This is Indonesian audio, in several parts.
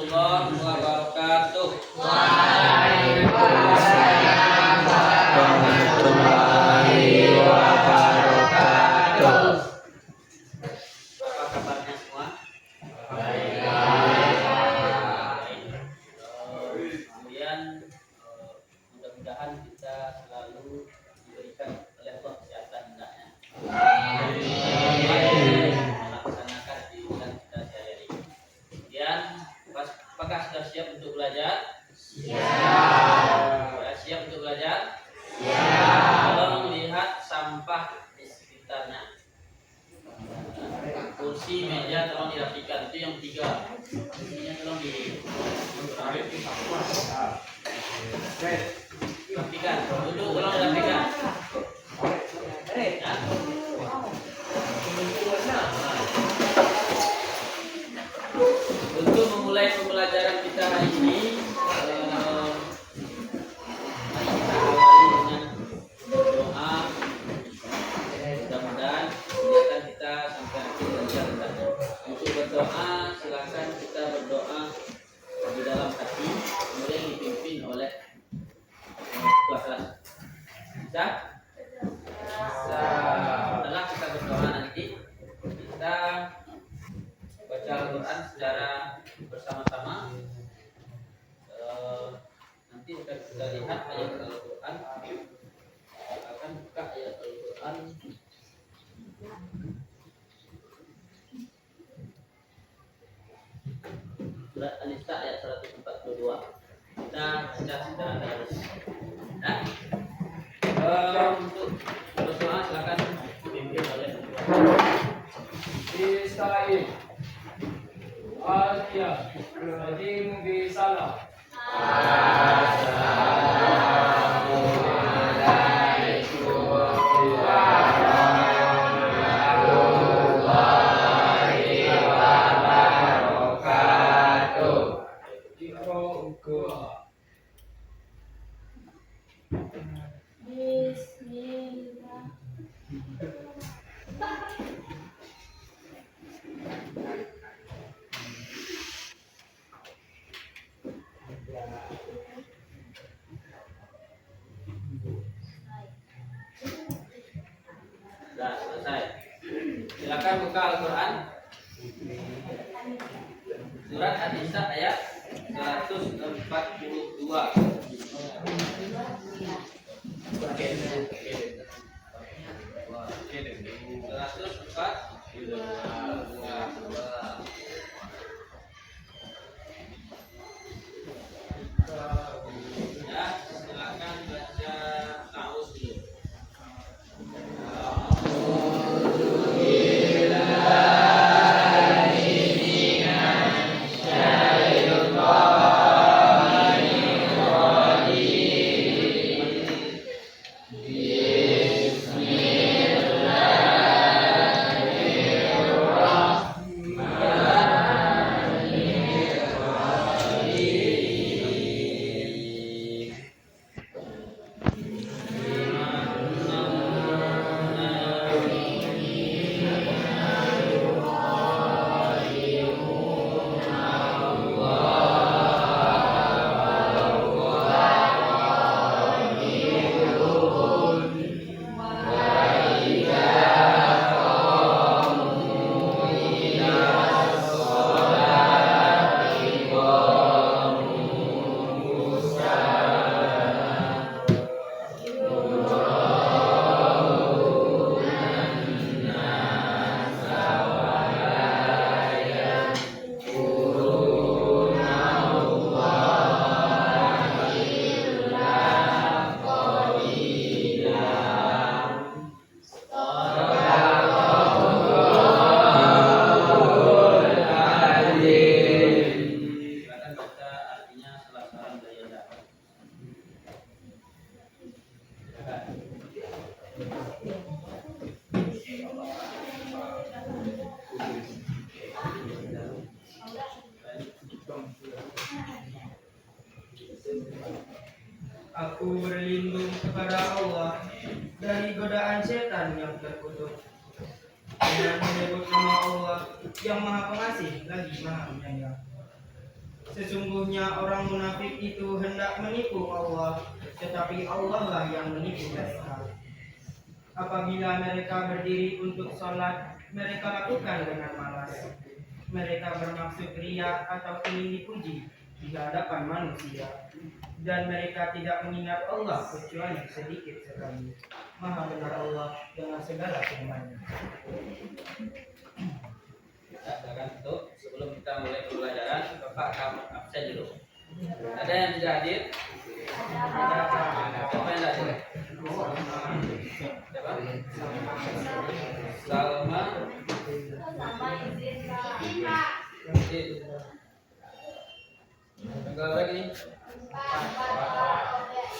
warahmatullahi wabarakatuh. Waalaikumsalam warahmatullahi wabarakatuh. Apa kabarnya semua? Baik. Kemudian mudah-mudahan kita selalu diberikan oleh Allah kesehatan hendaknya. Melaksanakan kehidupan kita sehari-hari. Kemudian apakah sudah siap untuk belajar? Siap untuk belajar? Tolong lihat sampah di sekitarnya. Kursi, meja tolong dirapikan. Itu yang 3. Kursinya tolong dirapikan. Duduk tolong dirapikan. Ya. Untuk memulai pembelajaran kita hari ini, mari kita awali dengan doa. Mudah-mudahan kegiatan kita sampai akhir lancar. Untuk berdoa, silakan kita berdoa di dalam hati, kemudian dipimpin oleh ketua kelas. Bisa? Setelah kita berdoa nanti, kita baca Al-Quran secara bersama-sama. Nanti kita lihat ayat Al-Quran. Akan buka ayat Al-Quran. Surat An-Nisa ayat 142. Kita baca secara garis. Nah, untuk berdoa silakan dipimpin oleh Bismillahirrahmanirrahim. Al-Qiyam. Rajim bisalam. Bismillah. Sudah selesai. Silakan buka Al-Quran. Surat An-Nisa ayat 142. Ya, silakan baca ta'awudz dulu. Silakan baca artinya setelah salam dari Anda. Aku berlindung kepada Allah dari godaan setan yang terkutuk. Dengan menyebut nama Allah yang Maha Pengasih lagi Maha Penyayang. Sesungguhnya orang munafik itu hendak menipu Allah, tetapi Allah lah yang menipu mereka. Apabila mereka berdiri untuk sholat, mereka lakukan dengan malas. Mereka bermaksud riya atau ingin dipuji di hadapan manusia. Dan mereka tidak mengingat Allah kecuali sedikit sekali. Maha benar Allah dengan segala firman-Nya. Ya, silakan tutup. Sebelum kita mulai pembelajaran, Bapak kamu absen dulu. Ada yang tidak hadir? Siapa yang tidak hadir? Siapa? Salma. Izin. Tanggal berapa ini?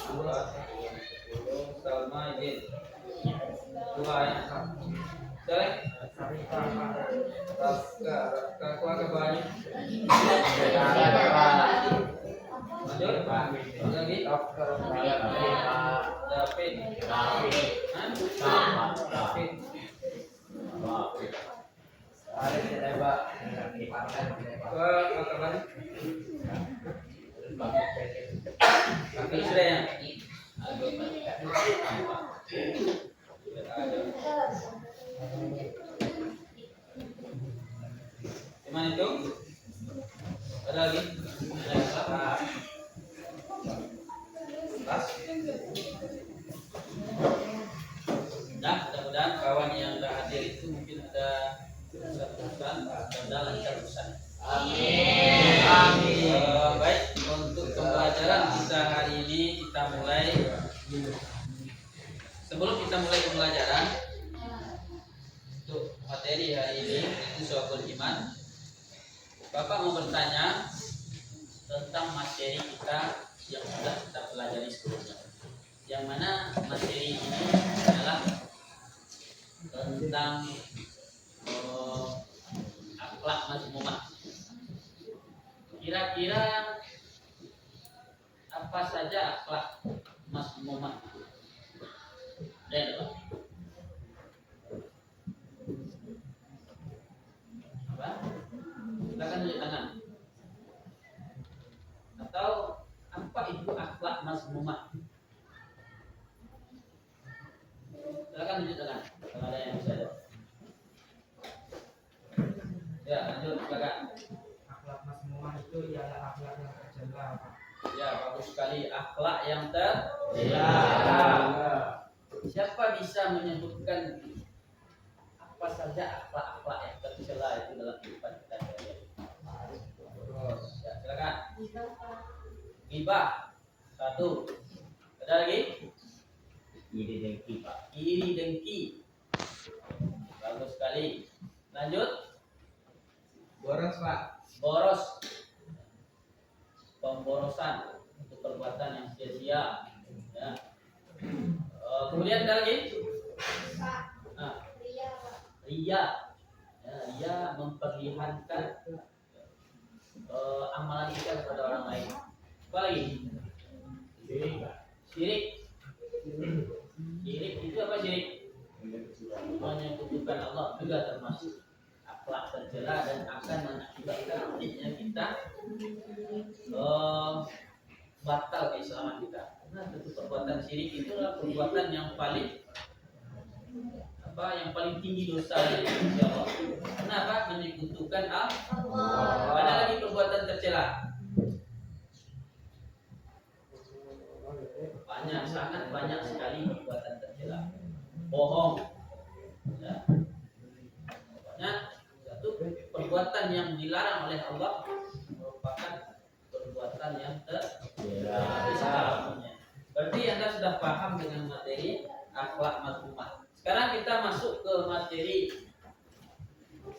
Dua. Salma izin. Dua ya. Selek. Raka keluarga banyak. Lanjut. Lagi. David. David. Ke mana? Kaki sudah ya. Gimana itu? Ada lagi? Tas? Nah, mudah-mudahan kawan yang sudah hadir itu mungkin ada urusan dan lancar urusan. Amin. Amin. Baik, untuk pembelajaran kita hari ini kita mulai. Sebelum kita mulai pembelajaran untuk materi hari ini itu Syu'abul Iman, Bapak mau bertanya tentang materi kita yang sudah kita pelajari sebelumnya. Yang mana materi ini adalah tentang akhlak mazmumah. Kira-kira apa saja akhlak mazmumah? Ada apa? Silakan tunjuk tangan. Atau apa itu akhlak mazmumah? Silakan tunjuk tangan. Kalau ada yang bisa jawab. Ya, lanjut silakan. Akhlak mazmumah itu ialah akhlak yang tercela. Ya, bagus sekali, akhlak yang tercela. Siapa bisa menyebutkan apa saja akhlak-akhlak yang tercela itu dalam kehidupan kita sehari-hari? Ya, silakan. Ghibah. Satu. Ada lagi? Iri dengki, Pak. Iri dengki. Bagus sekali. Lanjut. Boros, Pak. Boros. Pemborosan untuk perbuatan yang sia-sia. Ya. Kemudian ada lagi? Nah, ria. Ya, ria memperlihatkan amalan kita kepada orang lain. Apa lagi? Syirik. Syirik itu apa syirik? Menyekutukan Allah juga termasuk akhlak tercela dan akan mengakibatkan nantinya kita batal keislaman kita. Nah, tentu perbuatan syirik itu adalah perbuatan yang paling tinggi dosanya di sisi Allah. Kenapa? Menyekutukan Allah. Ada lagi perbuatan tercela. Banyak, sangat banyak sekali perbuatan tercela. Bohong. Ya. Pokoknya satu perbuatan yang dilarang oleh Allah merupakan perbuatan yang tercela. Berarti Anda sudah paham dengan materi akhlak mazmumah. Sekarang kita masuk ke materi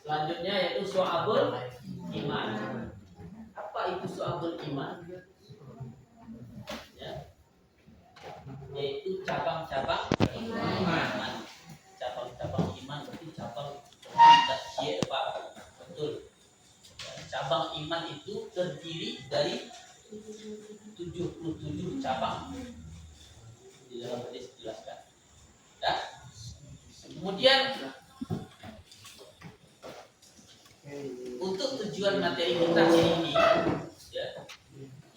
selanjutnya yaitu Syu'abul Iman. Apa itu Syu'abul Iman? Ya. Yaitu cabang-cabang iman. Cabang-cabang iman berarti cabang tasyiah, Pak. Betul. Cabang iman itu terdiri dari 77 cabang. Di dalam hadis dijelaskan. Ya. Kemudian untuk tujuan materi kita hari ini, ya,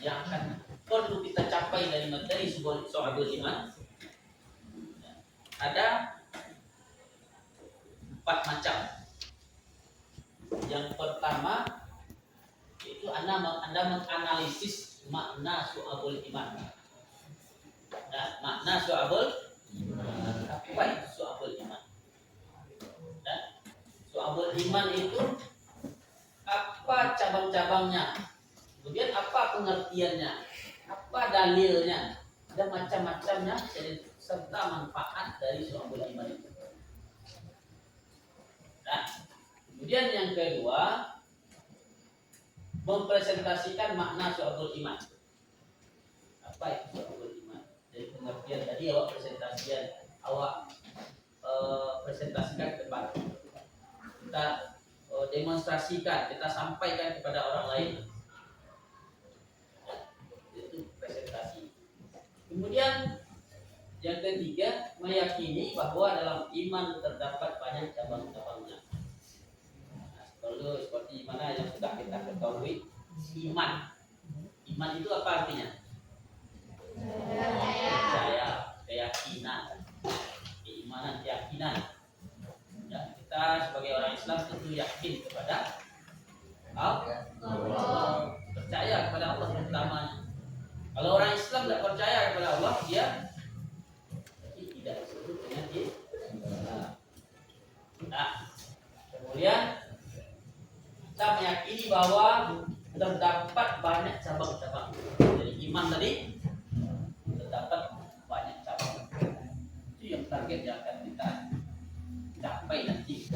yang akan perlu kita capai dari materi Syu'abul Iman ada 4 macam. Yang pertama itu Anda menganalisis makna Syu'abul Iman. Nah, makna Syu'abul Iman. Apa itu Syu'abul Iman? Nah, Syu'abul Iman itu apa cabang-cabangnya? Kemudian apa pengertiannya? Apa dalilnya? Ada macam-macamnya serta manfaat dari Syu'abul Iman itu. Nah, kemudian yang kedua mempresentasikan makna Syu'abul Iman. Apa itu Syu'abul Iman? Dari pengertian tadi awak presentasikan kepada kita, demonstrasikan, kita sampaikan kepada orang lain. Itu presentasi. Kemudian yang ketiga meyakini bahwa dalam iman terdapat banyak cabang-cabangnya. Lalu seperti mana yang sudah kita ketahui, iman. Iman itu apa artinya? Percaya, keyakinan, keimanan, keyakinan. Ya, kita sebagai orang Islam tentu yakin kepada Allah, percaya kepada Allah utamanya. Kalau orang Islam tidak percaya kepada Allah, dia tidak disebut dengan Islam. Nah, kemudian kita meyakini bahwa terdapat banyak cabang-cabang dari iman tadi, terdapat banyak cabang. Itu yang target yang akan kita capai nanti.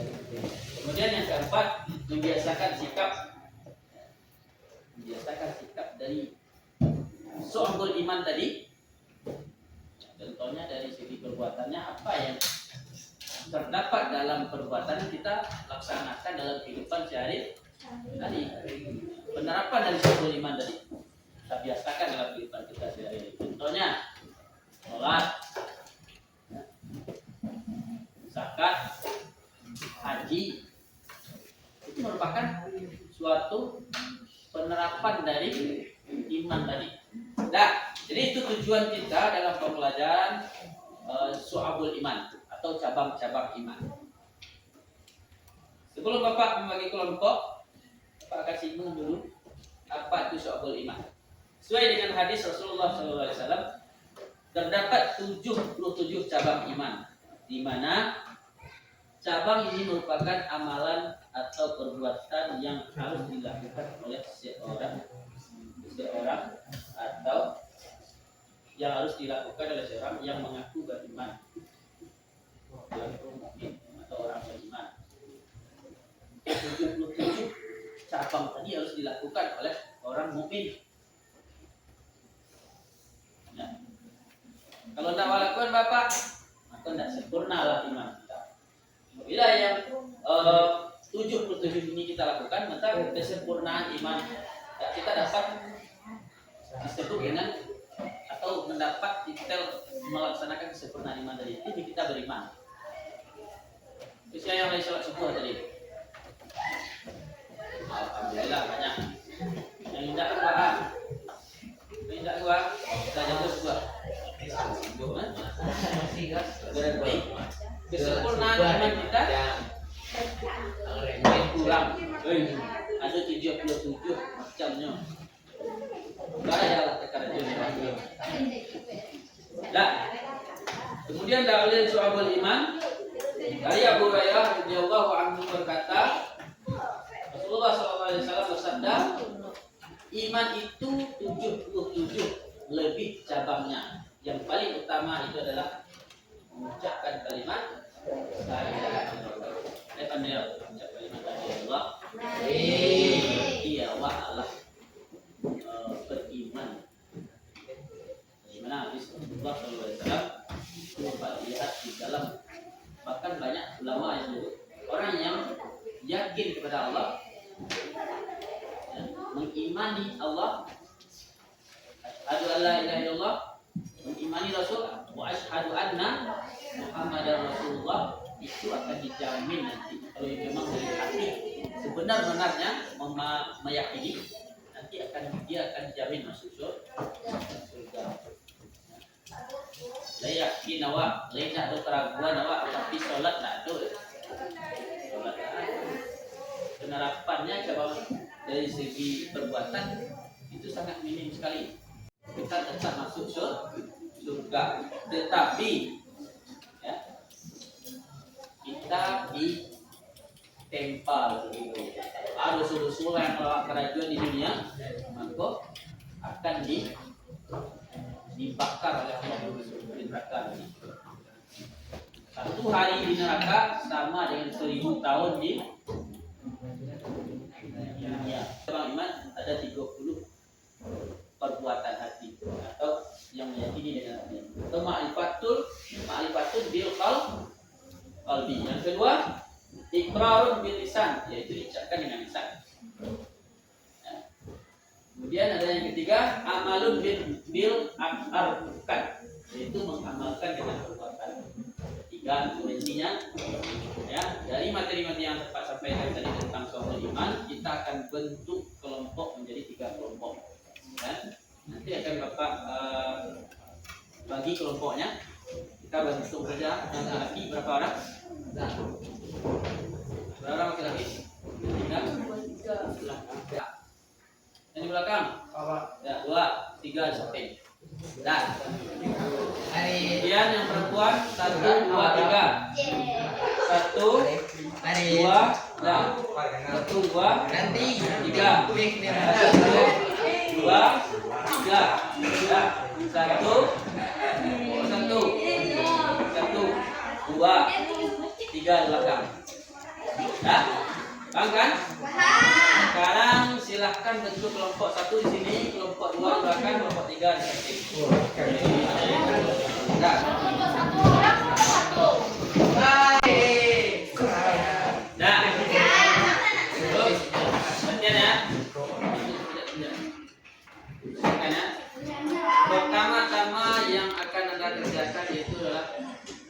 Kemudian yang keempat membiasakan sikap dari Syu'abul Iman tadi. Contohnya dari segi perbuatannya, apa yang terdapat dalam perbuatan kita laksanakan dalam kehidupan sehari tadi. Penerapan dari Syu'abul Iman tadi kita biasakan dalam kehidupan kita sehari-hari. Contohnya sholat, zakat, haji, itu merupakan suatu penerapan dari iman tadi. Nah, jadi itu tujuan kita dalam pembelajaran Syu'abul Iman atau cabang-cabang iman. Sebelum Bapak membagi kelompok, Bapak kasih singgung dulu apa itu Syu'abul Iman. Sesuai dengan hadis Rasulullah SAW, terdapat 77 cabang iman, di mana cabang ini merupakan amalan atau perbuatan yang harus dilakukan oleh seorang atau yang harus dilakukan oleh seorang yang mengaku beriman, atau orang beriman. 77 cabang tadi harus dilakukan oleh orang mukmin. Ya. Kalau tidak lakukan Bapak, maka tidak sempurna lah iman kita. Bila yang 77 ini kita lakukan, maka kesempurnaan iman kita dapat disebut dengan atau mendapat detail melaksanakan kesempurnaan iman tadi. Ini kita beriman. Usia yang lain sholat subuh tadi. Alhamdulillah banyak. Yang tidak keluar, kita jatuh sebuah. Baik. Kesempurnaan iman kita kurang. Ada 77 macamnya. Bayalah tekan itu. Nah, kemudian dalil Syu'abul Iman dari Abu Hurairah radhiyallahu anhu berkata, Rasulullah SAW bersabda, iman itu 77 lebih cabangnya. Yang paling utama itu adalah mengucapkan kalimat la ilaha illallah. Mengucapkan kalimat la ilaha illallah. Iya wa Allah beriman. Gimana hadis Rasulullah SAW lihat di dalam, bahkan banyak ulama yang menyebut orang yang yakin kepada Allah, ya, mengimani Allah, asyhadu an la ilaha illallah, mengimani Rasul, wa asyhadu anna Muhammadar Rasulullah, itu akan dijamin nanti kalau memang dari hati sebenar-benarnya meyakini, nanti dia akan dijamin masuk surga. Lah yakin awak, lain tak ada keraguan awak, tapi sholat tak ada. Sholat tak ada. Penerapannya coba dari segi perbuatan itu sangat minim sekali. Kita tetap masuk surga, tetapi ya, kita ditempa begitu. Ada suruh-suruh yang melawat kerajuan di dunia, maka akan dibakar oleh Allah di neraka. Satu hari di neraka sama dengan 1000 tahun di dunia. Orang iman ada 30 perbuatan hati atau yang meyakini dengan hati. Atau ma'rifatul bil qalbi. Yang kedua, iqrarun bil lisan, yaitu diucapkan dengan lisan. Ya. Kemudian ada yang ketiga, amalun bil arkan, yaitu mengamalkan dengan perbuatan. Tiga intinya. Ya, dari materi-materi yang Pak sampaikan tadi tentang soal iman, kita akan bentuk kelompok menjadi 3 kelompok. Ya. Nanti akan Bapak bagi kelompoknya. Kita bentuk saja. Yang laki berapa orang? Berapa orang laki-laki? 3. Yang di belakang? Ya, 2, 3 sampai. Dan kemudian yang perempuan 1, 2, 3. 1, 2, dan 1, 2, 3. 1, 2, 3. Ya, 1, 2, 3 di belakang. Ya, paham kan? Sekarang silahkan bentuk kelompok 1 di sini, kelompok 2 di belakang, kelompok 3 di samping. Nah, terus perhatian ya. Pertama-tama yang akan Anda kerjakan yaitu adalah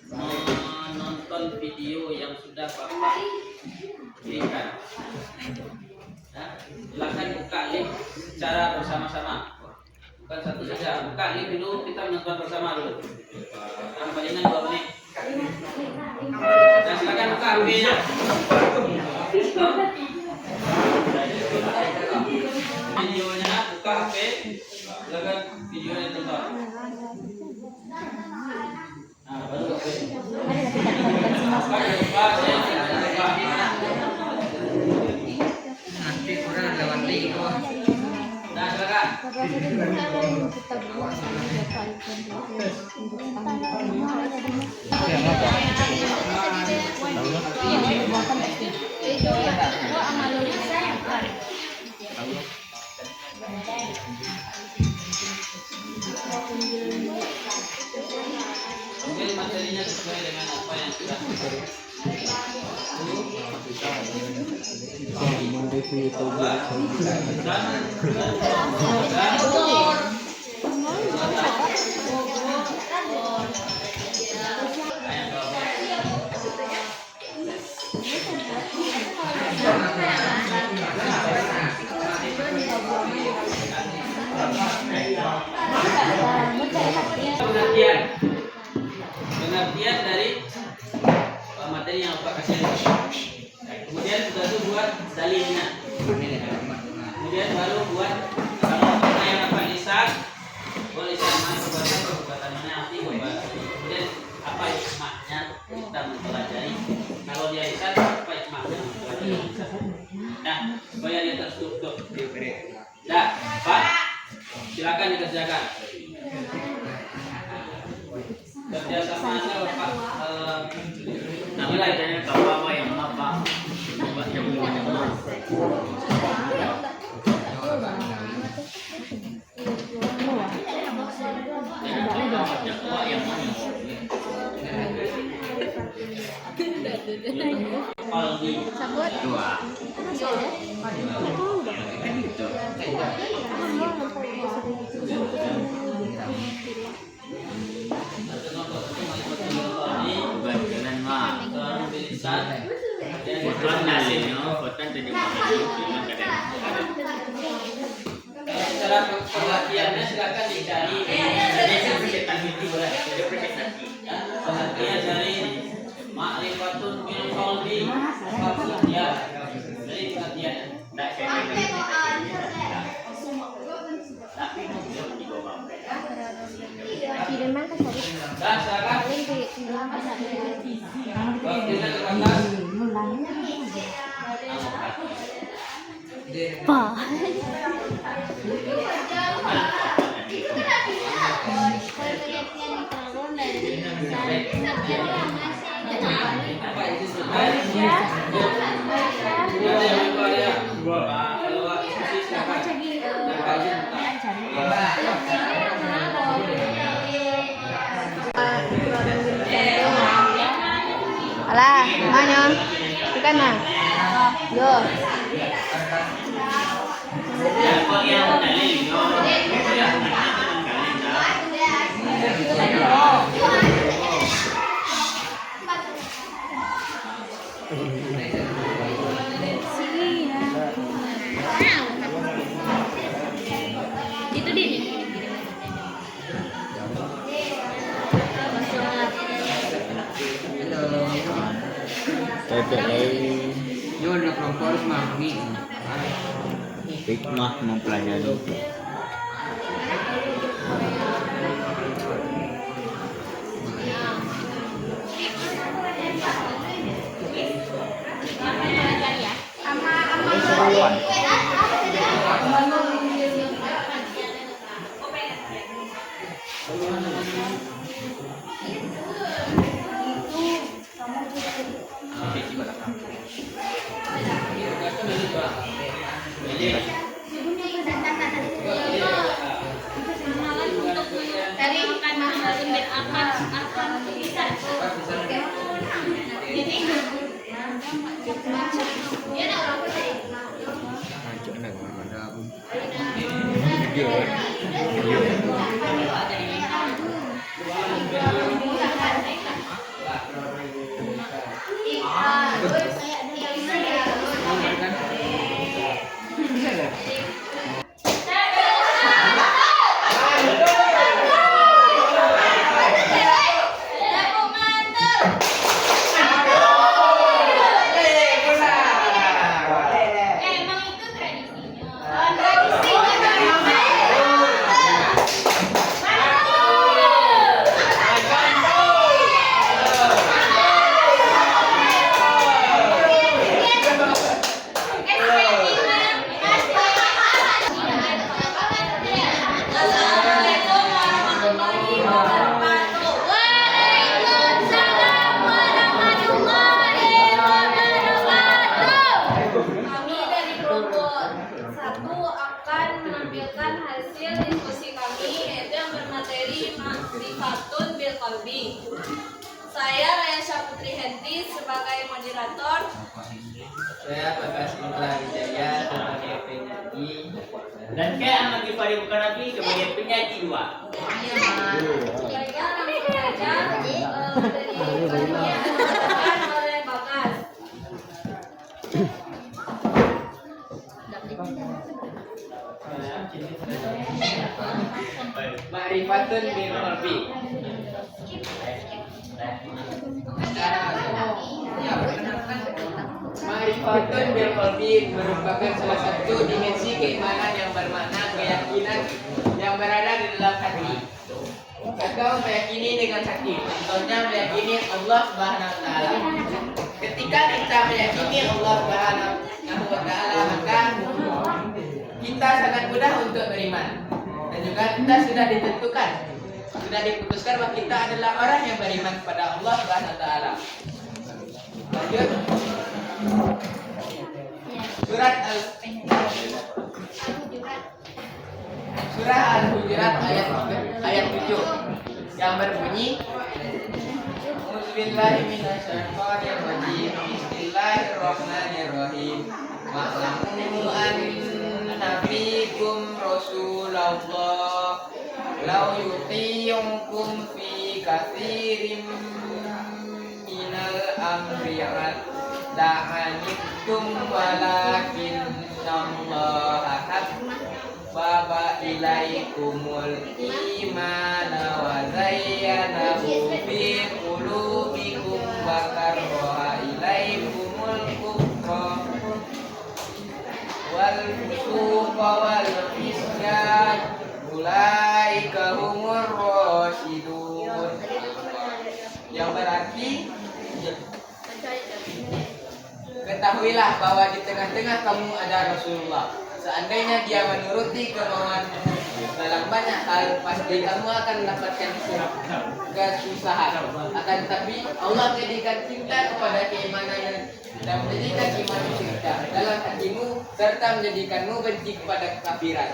menonton video yang sudah Bapak kirimkan. Ya, silakan buka link secara bersama-sama. Bukan satu saja, buka link dulu, kita menonton bersama dulu. Yang palingan 2 menit. Dan silakan buka HP-nya. Videonya buka HP, silakan videonya tonton. Nah, baru nanti kurang lewat link. nah, silakan. Mungkin materinya sesuai dengan apa yang sudah pengertian dari materi yang Bapak kasih. Kemudian sudah itu buat dalilnya. Kemudian baru buat kalau kita yang dapat lisan, boleh lisan mana perbuatan mana hati. Kemudian apa hikmahnya kita mempelajari. Kalau dia lisan, apa hikmahnya mempelajari lisan. Nah, supaya dia terstruktur. Nah, Pak, silakan dikerjakan. Kerjasamanya Bapak nilai dari apa yang Bapak cara pengertiannya silakan dicari di pengertian dari Ma'rifatun bil qalbi ya dari pengertiannya. Dah silakan. Waktunya terbatas. Pa. Alah, mana? Bukan mah. Yo. Itu dia. Yo udah kelompok harus mami. Hikmah mempelajari. Saya Raya Syaputri Henti sebagai moderator. Saya Bagas Indra Wijaya sebagai penyanyi. Dan saya Ahmad Gifari Bukarabi sebagai penyanyi 2. Saya langsung saja dari yang disampaikan oleh Bagas. Ma'rifatun bil qalbi. Ma'rifatun bil qalbi merupakan salah satu dimensi keimanan yang bermakna keyakinan yang berada di dalam hati. Atau meyakini dengan hati. Contohnya meyakini Allah Subhanahu wa taala. Ketika kita meyakini Allah Subhanahu wa taala, maka kita sangat mudah untuk beriman. Dan juga kita sudah ditentukan, sudah diputuskan bahwa kita adalah orang yang beriman kepada Allah Subhanahu wa taala. Lanjut. Surat Al-Hujurat ayat 7 yang berbunyi Bismillahirrahmanirrahim. Bismillahirrahmanirrahim. Ma'lamu anna fikum Rasulullah law yuti'ukum fi katsirin minal amri la'anittum walakin Allah habba ilaikumul imana wa zayyanahu fi qulubikum wa karraha ilaikumul kufra wal fusuqa wal isyan ulaika humur rasyidun. Yang berarti ketahuilah bahwa di tengah-tengah kamu ada Rasulullah. Seandainya dia menuruti kemauanmu dalam banyak hal, pasti kamu akan mendapatkan kesusahan. Akan tetapi Allah menjadikan cinta kepada keimanan dan menjadikan iman cinta dalam hatimu, serta menjadikanmu benci kepada kekafiran,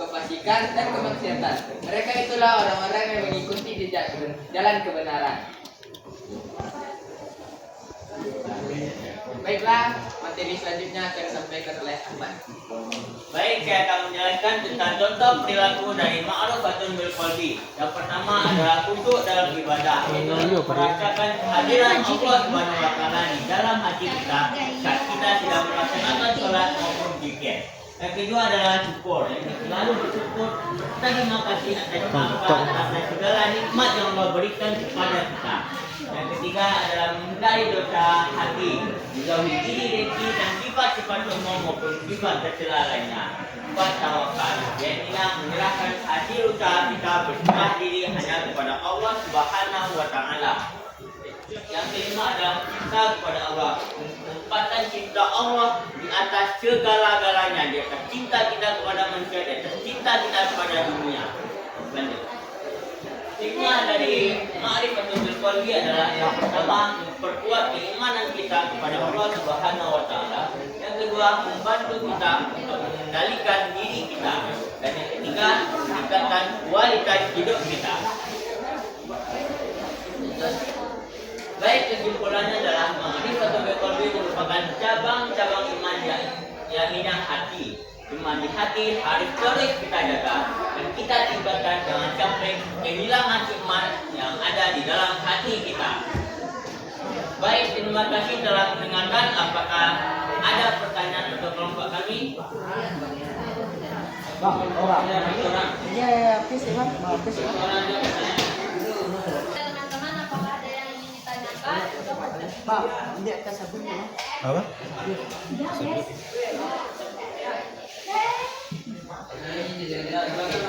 kefasikan dan kemaksiatan. Mereka itulah orang-orang yang mengikuti jejak jalan kebenaran. Baiklah, materi selanjutnya akan disampaikan oleh Ahmad. Baik, saya akan menjelaskan tentang contoh perilaku dari ma'rufatun bil qalbi. Yang pertama adalah khusyuk dalam ibadah, yaitu merasakan kehadiran Allah Subhanahu wa taala di dalam hati kita saat kita sedang melaksanakan sholat maupun zikir. Yang kedua adalah syukur, yaitu selalu bersyukur terima kasih atas segala nikmat yang Allah berikan kepada kita. Yang ketiga adalah menghindari dosa hati, menjauhi iri dengki dan sifat-sifat sombong maupun sifat tercela lainnya. Empat, tawakal, yaitu menyerahkan hasil usaha kita berserah diri hanya kepada Allah Subhanahu wa taala. Yang kelima adalah cinta kepada Allah, menempatkan cinta Allah di atas segala-galanya, di atas cinta kita kepada manusia, di atas cinta kita kepada dunia. Lanjut. Hikmah dari ma'rifatul bil qalbi adalah yang pertama memperkuat keimanan kita kepada Allah Subhanahu wa taala. Yang kedua membantu kita untuk mengendalikan diri kita. Dan yang ketiga meningkatkan kualitas hidup kita. Baik, kesimpulannya adalah ma'rifatul bil qalbi merupakan cabang-cabang iman yang bidang hati. Iman di hati harus terus kita jaga dan kita tingkatkan, jangan sampai kehilangan iman yang ada di dalam hati kita. Baik, terima kasih telah mendengarkan. Apakah ada pertanyaan untuk kelompok kami? Teman-teman, apakah ada yang ingin ditanyakan? Apa?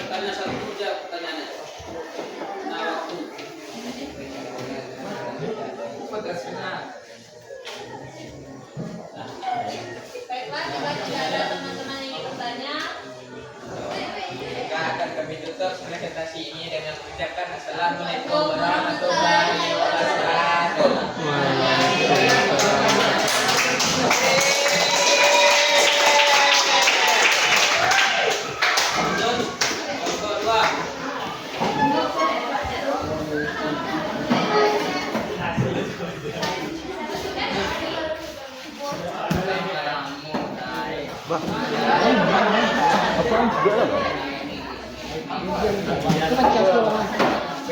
Tanya satu aja pertanyaannya. Nah, waktu. Baiklah, jika tidak ada teman-teman yang ingin bertanya, Maka akan kami tutup presentasi ini dengan mengucapkan Assalamualaikum warahmatullahi wabarakatuh. Kelompok dua.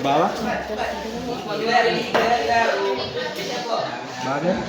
Bawah? Badan?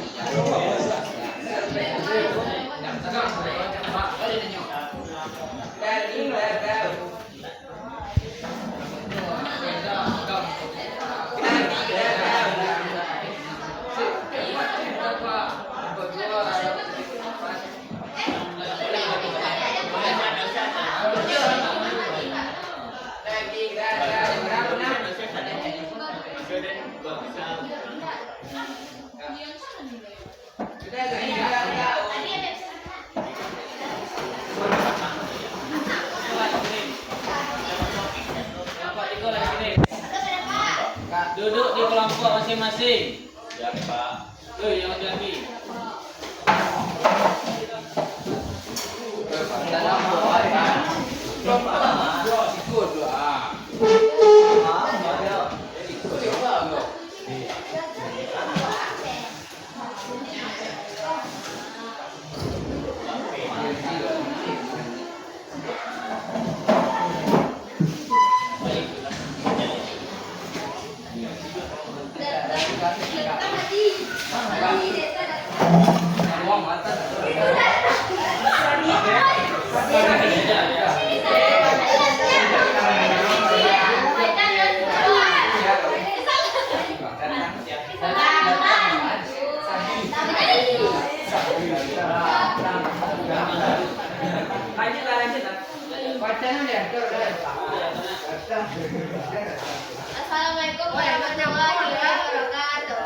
Duduk di kelompok masing-masing. Ya, Pak. Tuh yang laki-laki. Tadi Bacanya dia tuh. Assalamualaikum warahmatullahi wabarakatuh.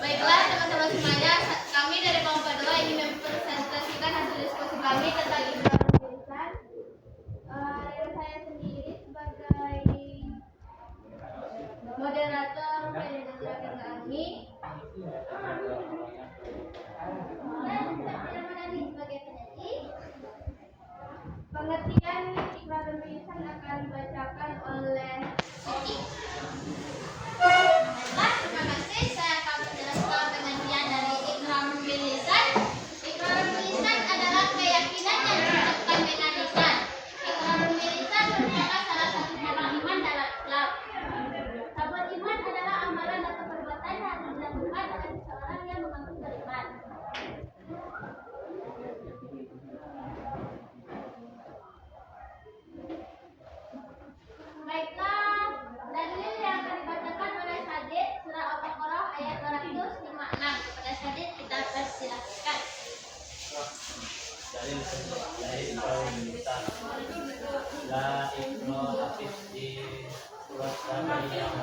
Baiklah teman-teman semuanya, kami dari kelompok 2 ingin mempresentasikan hasil diskusi kami tentang Ibrahim tulisan. Dari saya sendiri sebagai moderator penyelenggara kami. Dan teman-teman sebagai penyanyi. Pengertian Ibrahim tulisan akan dibacakan oleh Siti. Baiklah, terima kasih. Saya akan menjelaskan pengertian dari Iqrarul Lisan. Iqrarul Lisan adalah keyakinan yang diucapkan dengan lisan. Iqrarul Lisan merupakan salah satu cabang iman dalam Islam. Sabut iman adalah amalan atau perbuatan yang harus dilakukan oleh seseorang yang mengaku beriman. Baiklah, dalil yang akan dibacakan oleh Sadid surah Al-Baqarah ayat 256. Kepada Sadid kita persilahkan. Dalil Ibrahim Lisan. La ikrara fi surat Al-Baqarah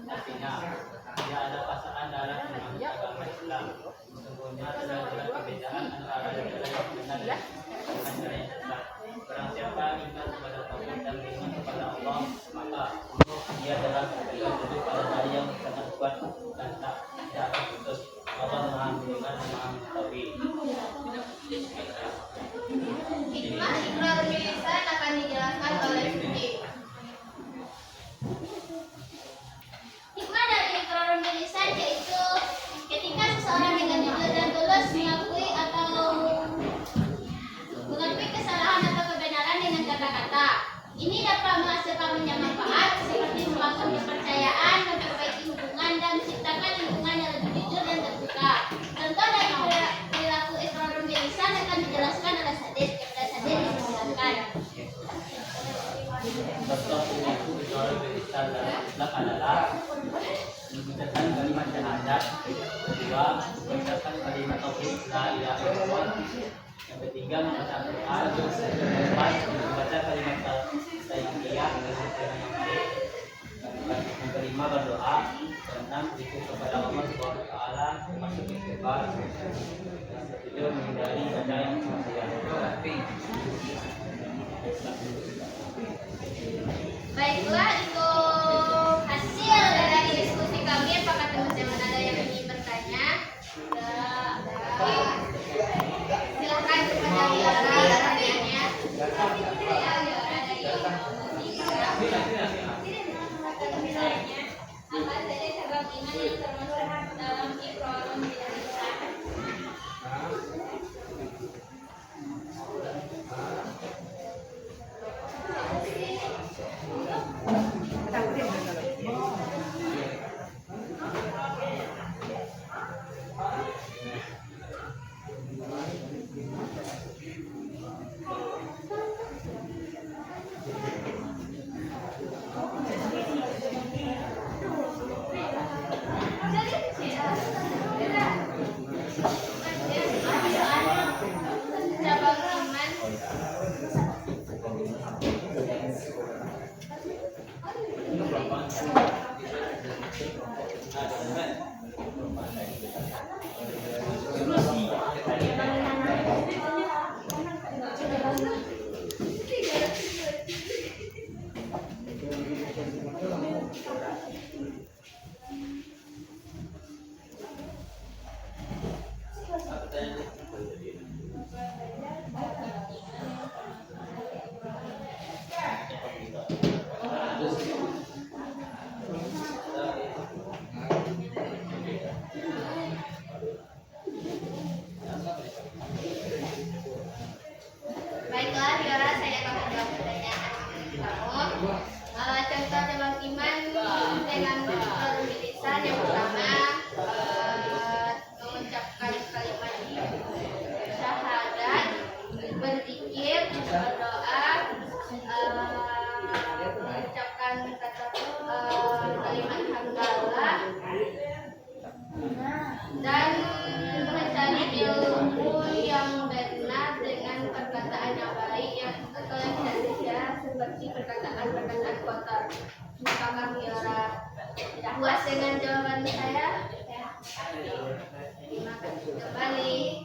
artinya tidak ada pasangan dalam memahami agama Islam. Sesungguhnya terdapat perbedaan antara jalan yang benar dengan jalan yang sesat. Barang siapa iman kepada Tauhid dan beriman kepada Allah, maka dia dalam keadaan duduk pada hari yang sangat kuat dan tak putus. Allah Maha mendengar dan Maha mengetahui. Hikmah Iqrarul Lisan akan dijelaskan oleh Siti. Hikmah dari Iqrarul Lisan yaitu ketika seseorang dengan jujur dan tulus mengakui kesalahan atau kebenaran dengan kata-kata. Ini dapat menghasilkan banyak manfaat seperti membangun kepercayaan, memperbaiki hubungan dan menciptakan lingkungan yang lebih jujur dan terbuka. Contoh dari perilaku Iqrarul Lisan akan dijelaskan oleh Sadid. Kepada Sadid dipersilakan. Contoh perilaku Iqrarul Lisan dalam Islam adalah mengucapkan kalimat syahadat, kedua mengucapkan kalimat tauhid la ilaha illallah, yang ketiga membaca Al-Quran, keempat membaca kalimat tayyibiyah dengan yang baik, yang kelima berdoa, keenam berzikir kepada Allah Subhanahu wa taala termasuk istighfar, yang ketujuh menghindari baca yang maksiat. Baiklah, itu hasil dari diskusi kami. Apakah teman-teman ada yang ingin bertanya? Silahkan kepada pertanyaannya. Apa saja cabang iman yang termasuk dalam Iqrarul Lisan? membenci perkataan-perkataan kotor. Maka kami orang tidak puas dengan jawaban saya. Terima kasih kembali.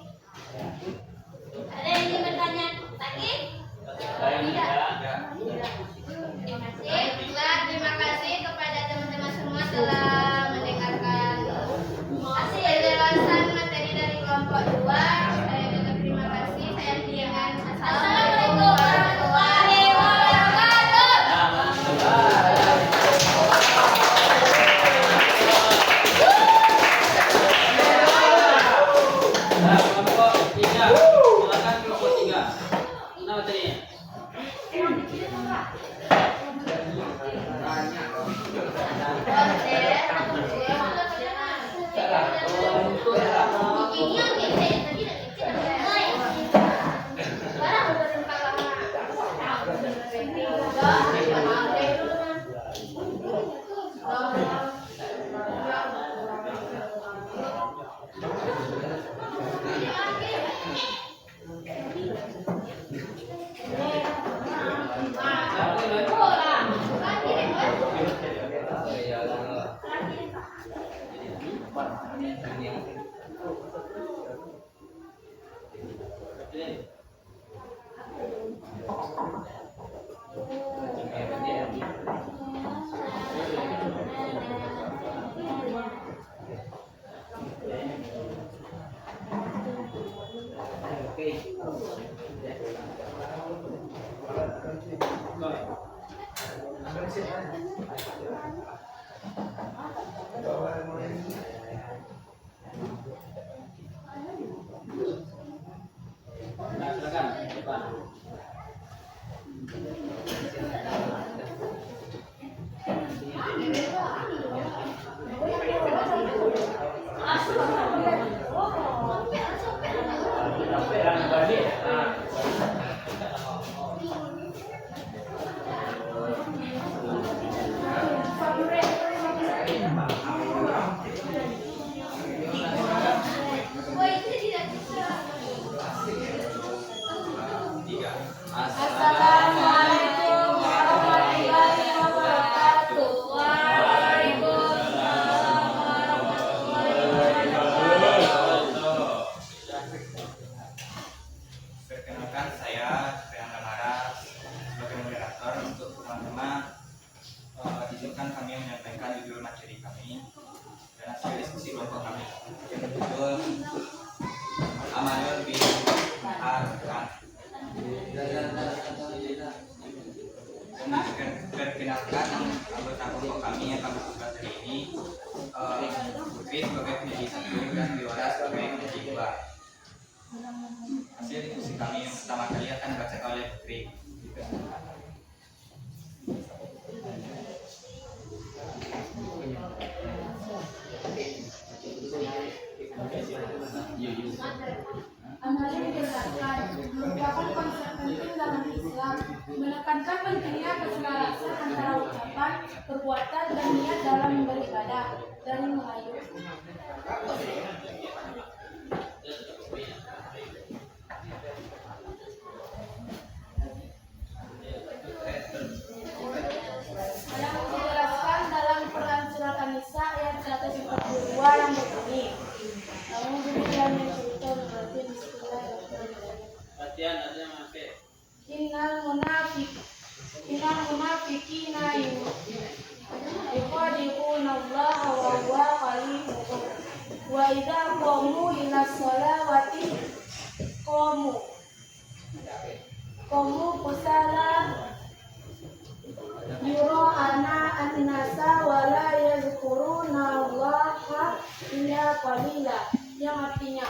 Ada yang ingin bertanya lagi? Tidak. Terima kasih. Terima kasih kepada teman-teman semua telah mendengarkan hasil evaluasi materi dari kelompok 2. Saya juga terima kasih. Saya dengan Assalamualaikum warahmatullahi wabarakatuh. Nah, kelompok 3. Silakan kelompok 3. Mana materinya? Nah, silakan depan. Assalamualaikum warahmatullahi wabarakatuh. Waalaikumsalam warahmatullahi wabarakatuh. Perkenalkan, saya Priang Damara sebagai moderator untuk teman-teman. Izinkan kami menyampaikan judul materi kami dan hasil diskusi kelompok kami yang berjudul Amalul bil Arkan. Perkenalkan anggota kelompok kami yang kami buat hari ini, Putri sebagai penyanyi 1 dan Biwara sebagai penyanyi 2. Hasil diskusi kami yang pertama kali akan dibacakan oleh Putri. Amalul bil Arkan merupakan konsep penting dalam Islam, menekankan pentingnya keselarasan antara ucapan, perbuatan, dan niat dalam beribadah dari Melayu. Yang dijelaskan dalam Quran surat An-Nisa ayat 142 yang berbunyi, Latihan ada make. Innal munafiqina yukhadi'una Allah wa huwa khaliquhum wa idza qamu ila sholawati qamu kusala yura'ana an-nasa wa la yazkuruna Allaha illa qalila, yang artinya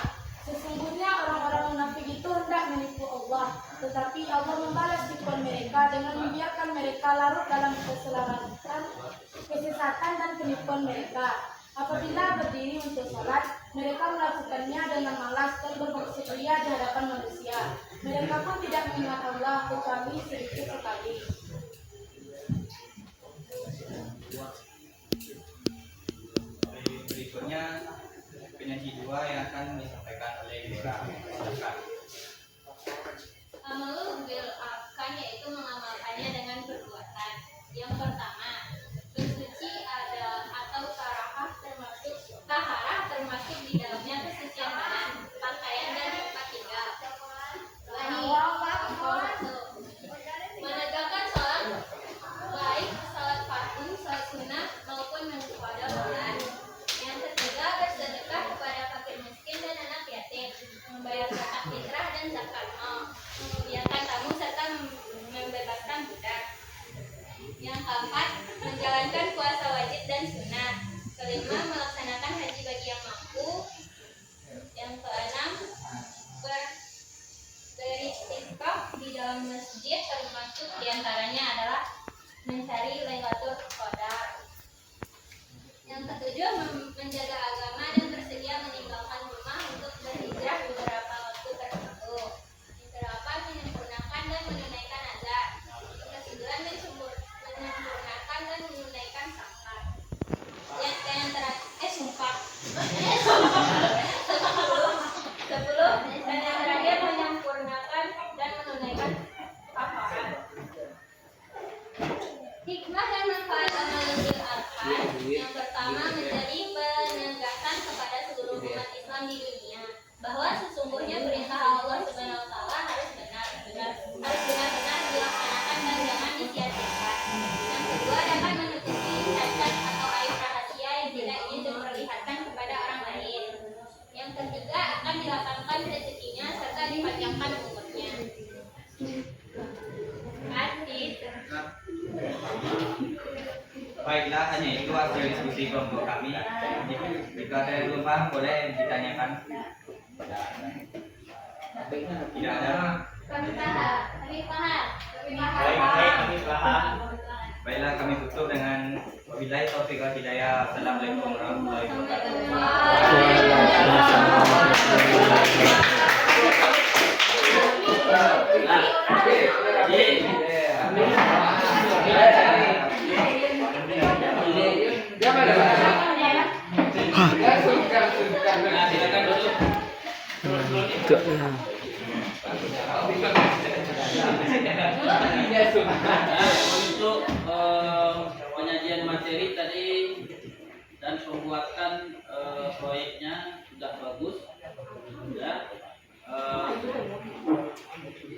sesungguhnya orang-orang munafik itu hendak menipu Allah, tetapi Allah membalas tipuan mereka dengan membiarkan mereka larut dalam kesesatan dan penipuan mereka. Apabila berdiri untuk sholat, mereka melakukannya dengan malas dan bermaksud ria di hadapan manusia. Mereka pun tidak mengingat Allah kecuali sedikit sekali. Berikutnya penyanyi 2 yang akan disampaikan oleh Dora. Silakan. Amalul bil Arkan yaitu mengamalkannya dengan juga akan dilapangkan rezekinya serta dipanjangkan umurnya. Hadis. Baiklah, hanya itu hasil diskusi kelompok kami. Jika ada yang belum paham, boleh ditanyakan. Tidak ada. Kami paham. Kami paham. Baik, kami paham. Baiklah, kami tutup dengan wabillahi taufiq wal hidayah. Assalamualaikum warahmatullahi wabarakatuh. Nah, silakan dulu. Untuk penyajian materi tadi dan pembuatan proyeknya sudah bagus, ya. Untuk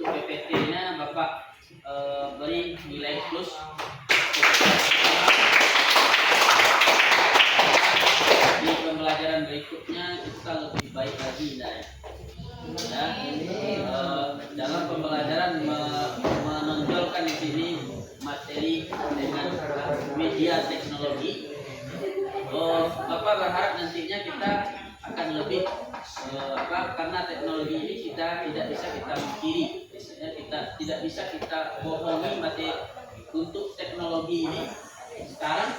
PPT-nya Bapak beri nilai plus. Di pembelajaran berikutnya kita lebih baik lagi, ya. Dalam pembelajaran menonjolkan di sini materi dengan media teknologi. Bapak berharap nantinya kita akan lebih karena teknologi ini kita tidak bisa kita mungkiri, kita tidak bisa kita bohongi materi untuk teknologi ini sekarang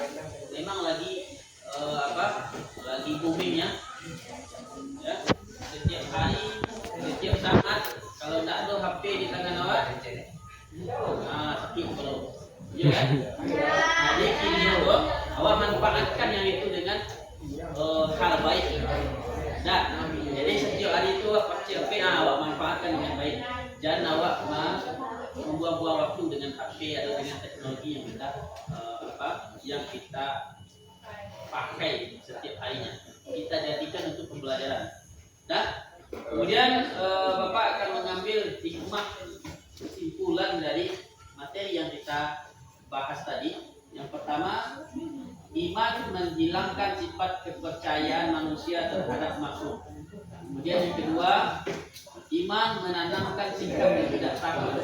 memang lagi lagi boomingnya, ya. Setiap hari, setiap saat, kalau tidak ada HP di tangan awak, sakit kalau, ya kan? Jadi kini itu awak manfaatkan yang itu dengan hal baik. Nah, jadi setiap hari itu awak pakai HP, awak manfaatkan dengan baik. Jangan awak membuang-buang waktu dengan HP atau dengan teknologi yang kita pakai setiap harinya. Kita jadikan untuk pembelajaran. Nah, kemudian Bapak akan mengambil hikmah kesimpulan dari materi yang kita bahas tadi. Yang pertama, iman menghilangkan sifat kepercayaan manusia terhadap makhluk. Kemudian yang kedua, iman menanamkan sikap yang tidak takut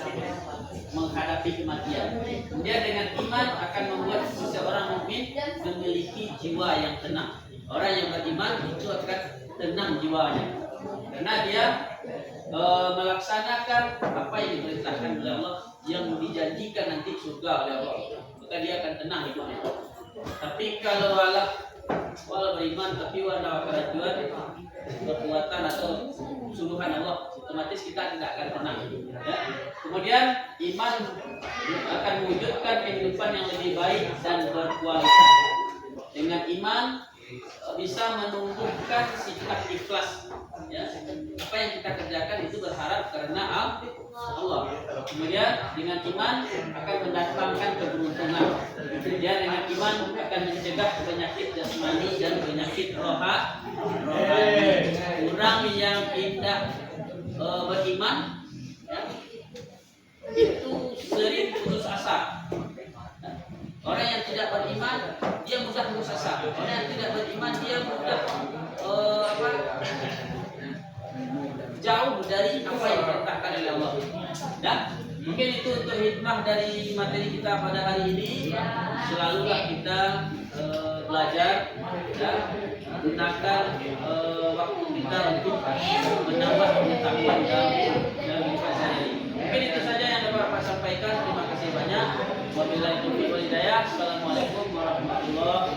menghadapi kematian. Kemudian dengan iman akan membuat seseorang mukmin memiliki jiwa yang tenang. Orang yang beriman itu akan tenang jiwanya, karena dia melaksanakan apa yang diperintahkan oleh Allah, yang dijanjikan nanti surga oleh Allah, maka dia akan tenang hidupnya. Tapi kalau walau beriman tapi wala kerajuan kekuatan atau suruhan Allah, otomatis kita tidak akan tenang, ya. Kemudian iman akan mewujudkan kehidupan yang lebih baik dan berkualitas. Dengan iman bisa menumbuhkan sifat ikhlas, ya. Apa yang kita kerjakan itu berharap karena Allah. Kemudian dengan iman akan mendatangkan keberuntungan. Kemudian dengan iman akan mencegah penyakit jasmani dan penyakit rohani. Orang yang tidak beriman, ya, itu sering putus asa. Orang yang tidak beriman dia mudah putus asa. Orang yang tidak beriman dia mudah jauh dari apa yang diperintahkan oleh Allah. Dan mungkin itu untuk hikmah dari materi kita pada hari ini. Selalulah kita belajar, ya, gunakan waktu kita untuk menambah pengetahuan dalam kehidupan sehari-hari. Mungkin itu saja yang dapat Bapak sampaikan. Terima kasih banyak. Wabillahi taufiq wal hidayah. Assalamualaikum warahmatullahi wabarakatuh.